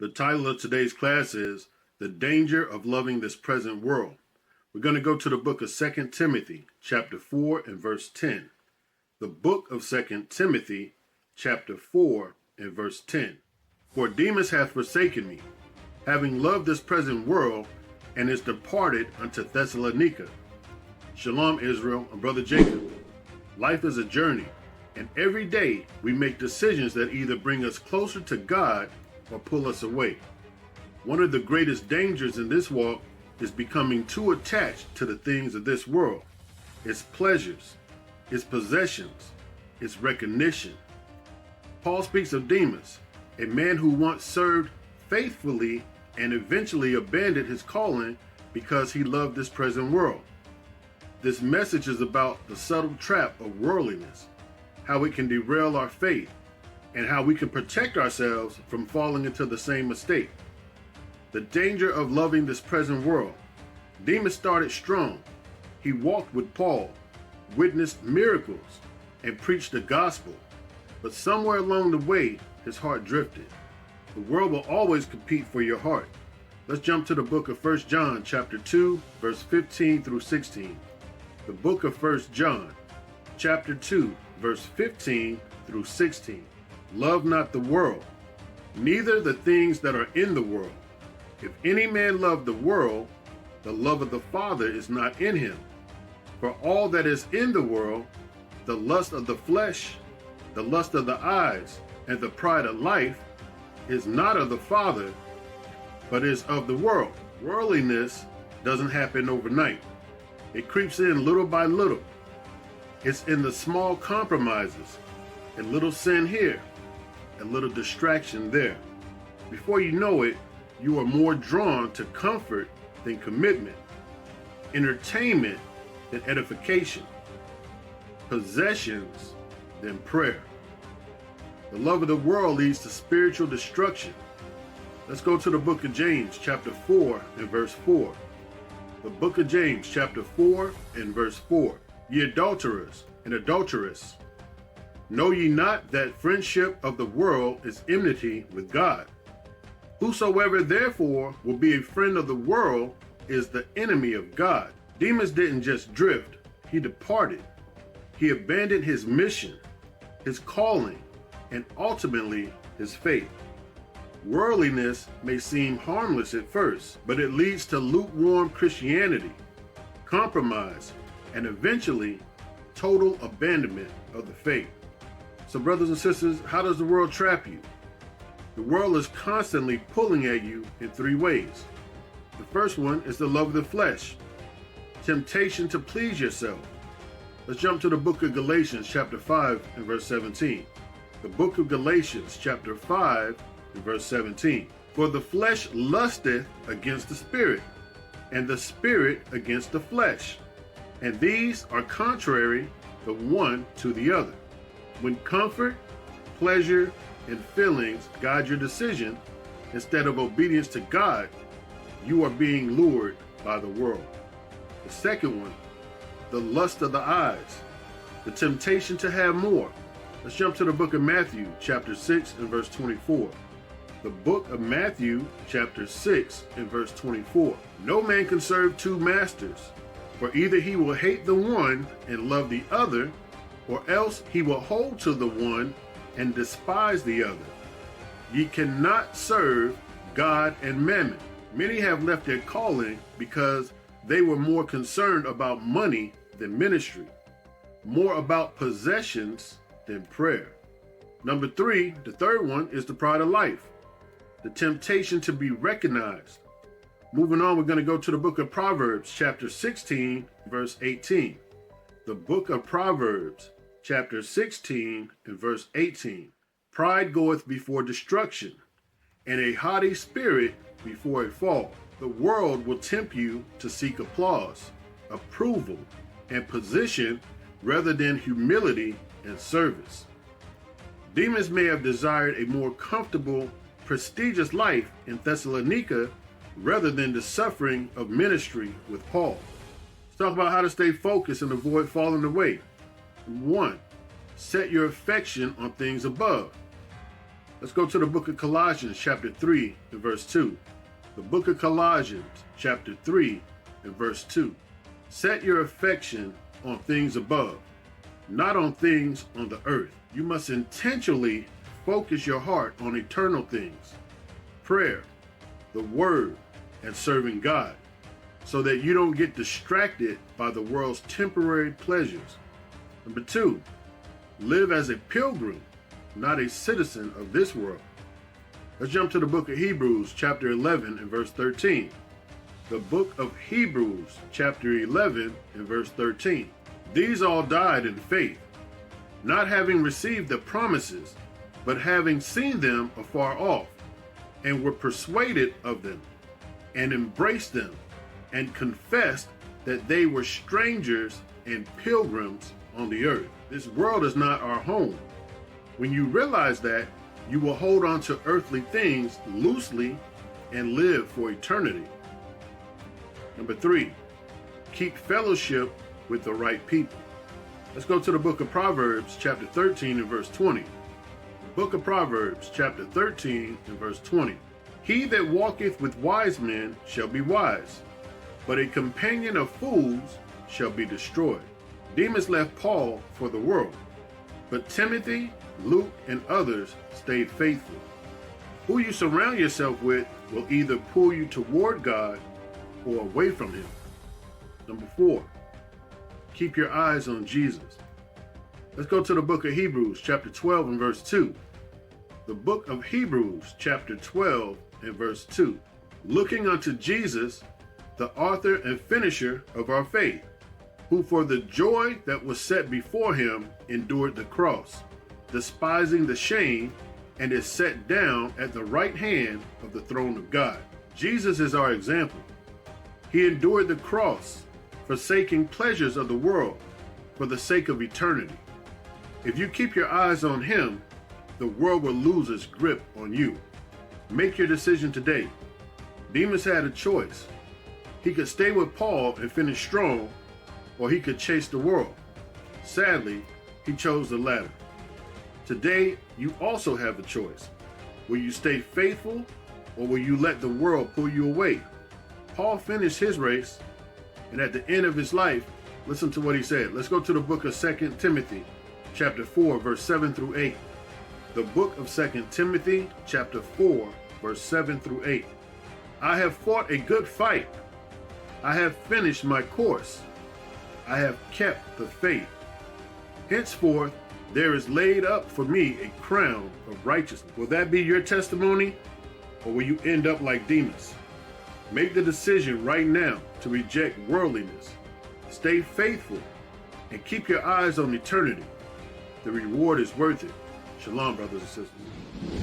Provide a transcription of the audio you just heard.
The title of today's class is The Danger of Loving This Present World. We're going to go to the book of 2 Timothy, chapter 4 and verse 10. The book of 2 Timothy, chapter 4 and verse 10. For Demas hath forsaken me, having loved this present world, and is departed unto Thessalonica. Shalom, Israel, and Brother Jacob. Life is a journey, and every day we make decisions that either bring us closer to God or pull us away. One of the greatest dangers in this walk is becoming too attached to the things of this world, its pleasures, its possessions, its recognition. Paul speaks of Demas, a man who once served faithfully and eventually abandoned his calling because he loved this present world. This message is about the subtle trap of worldliness, how it can derail our faith, and how we can protect ourselves from falling into the same mistake. The danger of loving this present world. Demas started strong. He walked with Paul, witnessed miracles, and preached the gospel. But somewhere along the way, his heart drifted. The world will always compete for your heart. Let's jump to the book of 1 John chapter 2, verse 15 through 16. The book of 1 John chapter 2, verse 15 through 16. Love not the world, neither the things that are in the world. If any man love the world, the love of the Father is not in him. For all that is in the world, the lust of the flesh, the lust of the eyes, and the pride of life, is not of the Father, but is of the world. Worldliness doesn't happen overnight. It creeps in little by little. It's in the small compromises, a little sin here, a little distraction there. Before you know it, you are more drawn to comfort than commitment, entertainment than edification, possessions than prayer. The love of the world leads to spiritual destruction. Let's go to the book of James, chapter 4 and verse 4. The book of James, chapter 4 and verse 4. Ye adulterers and adulteress, know ye not that friendship of the world is enmity with God? Whosoever therefore will be a friend of the world is the enemy of God. Demas didn't just drift, he departed. He abandoned his mission, his calling, and ultimately his faith. Worldliness may seem harmless at first, but it leads to lukewarm Christianity, compromise, and eventually total abandonment of the faith. So brothers and sisters, how does the world trap you? The world is constantly pulling at you in three ways. The first one is the love of the flesh, temptation to please yourself. Let's jump to the book of Galatians chapter 5 and verse 17. The book of Galatians chapter 5 and verse 17. For the flesh lusteth against the spirit, and the spirit against the flesh. And these are contrary the one to the other. When comfort, pleasure, and feelings guide your decision instead of obedience to God, you are being lured by the world. The second one, the lust of the eyes, the temptation to have more. Let's jump to the book of Matthew, chapter 6 and verse 24. The book of Matthew, chapter 6 and verse 24. No man can serve two masters, for either he will hate the one and love the other, or else he will hold to the one and despise the other. Ye cannot serve God and mammon. Many have left their calling because they were more concerned about money than ministry, more about possessions than prayer. Number three, the third one, is the pride of life, the temptation to be recognized. Moving on, we're going to go to the book of Proverbs, chapter 16, verse 18. The book of Proverbs, chapter 16 and verse 18. Pride goeth before destruction, and a haughty spirit before a fall. The world will tempt you to seek applause, approval, and position rather than humility and service. Demas may have desired a more comfortable, prestigious life in Thessalonica rather than the suffering of ministry with Paul. Let's talk about how to stay focused and avoid falling away. 1. Set your affection on things above. Let's go to the book of Colossians chapter 3 and verse 2. The book of Colossians chapter 3 and verse 2. Set your affection on things above, not on things on the earth. You must intentionally focus your heart on eternal things, prayer, the word, and serving God, so that you don't get distracted by the world's temporary pleasures. Number 2, live as a pilgrim, not a citizen of this world. Let's jump to the book of Hebrews chapter 11 and verse 13. The book of Hebrews chapter 11 and verse 13. These all died in faith, not having received the promises, but having seen them afar off, and were persuaded of them, and embraced them, and confessed that they were strangers and pilgrims on the earth. This world is not our home. When you realize that, you will hold on to earthly things loosely and live for eternity. Number 3, keep fellowship with the right people. Let's go to the book of Proverbs chapter 13 and verse 20. The book of Proverbs chapter 13 and verse 20. He that walketh with wise men shall be wise, but a companion of fools shall be destroyed. Demas left Paul for the world, but Timothy, Luke, and others stayed faithful. Who you surround yourself with will either pull you toward God or away from Him. Number 4, keep your eyes on Jesus. Let's go to the book of Hebrews chapter 12 and verse 2. The book of Hebrews chapter 12 and verse 2. Looking unto Jesus, the author and finisher of our faith, who for the joy that was set before him endured the cross, despising the shame, and is set down at the right hand of the throne of God. Jesus is our example. He endured the cross, forsaking pleasures of the world for the sake of eternity. If you keep your eyes on Him, the world will lose its grip on you. Make your decision today. Demas had a choice. He could stay with Paul and finish strong, or he could chase the world. Sadly, he chose the latter. Today, you also have a choice. Will you stay faithful, or will you let the world pull you away? Paul finished his race, and at the end of his life, listen to what he said. Let's go to the book of 2 Timothy, chapter 4, verse 7 through 8. The book of 2 Timothy, chapter 4, verse 7 through 8. I have fought a good fight. I have finished my course. I have kept the faith. Henceforth, there is laid up for me a crown of righteousness. Will that be your testimony, or will you end up like Demas? Make the decision right now to reject worldliness. Stay faithful and keep your eyes on eternity. The reward is worth it. Shalom, brothers and sisters.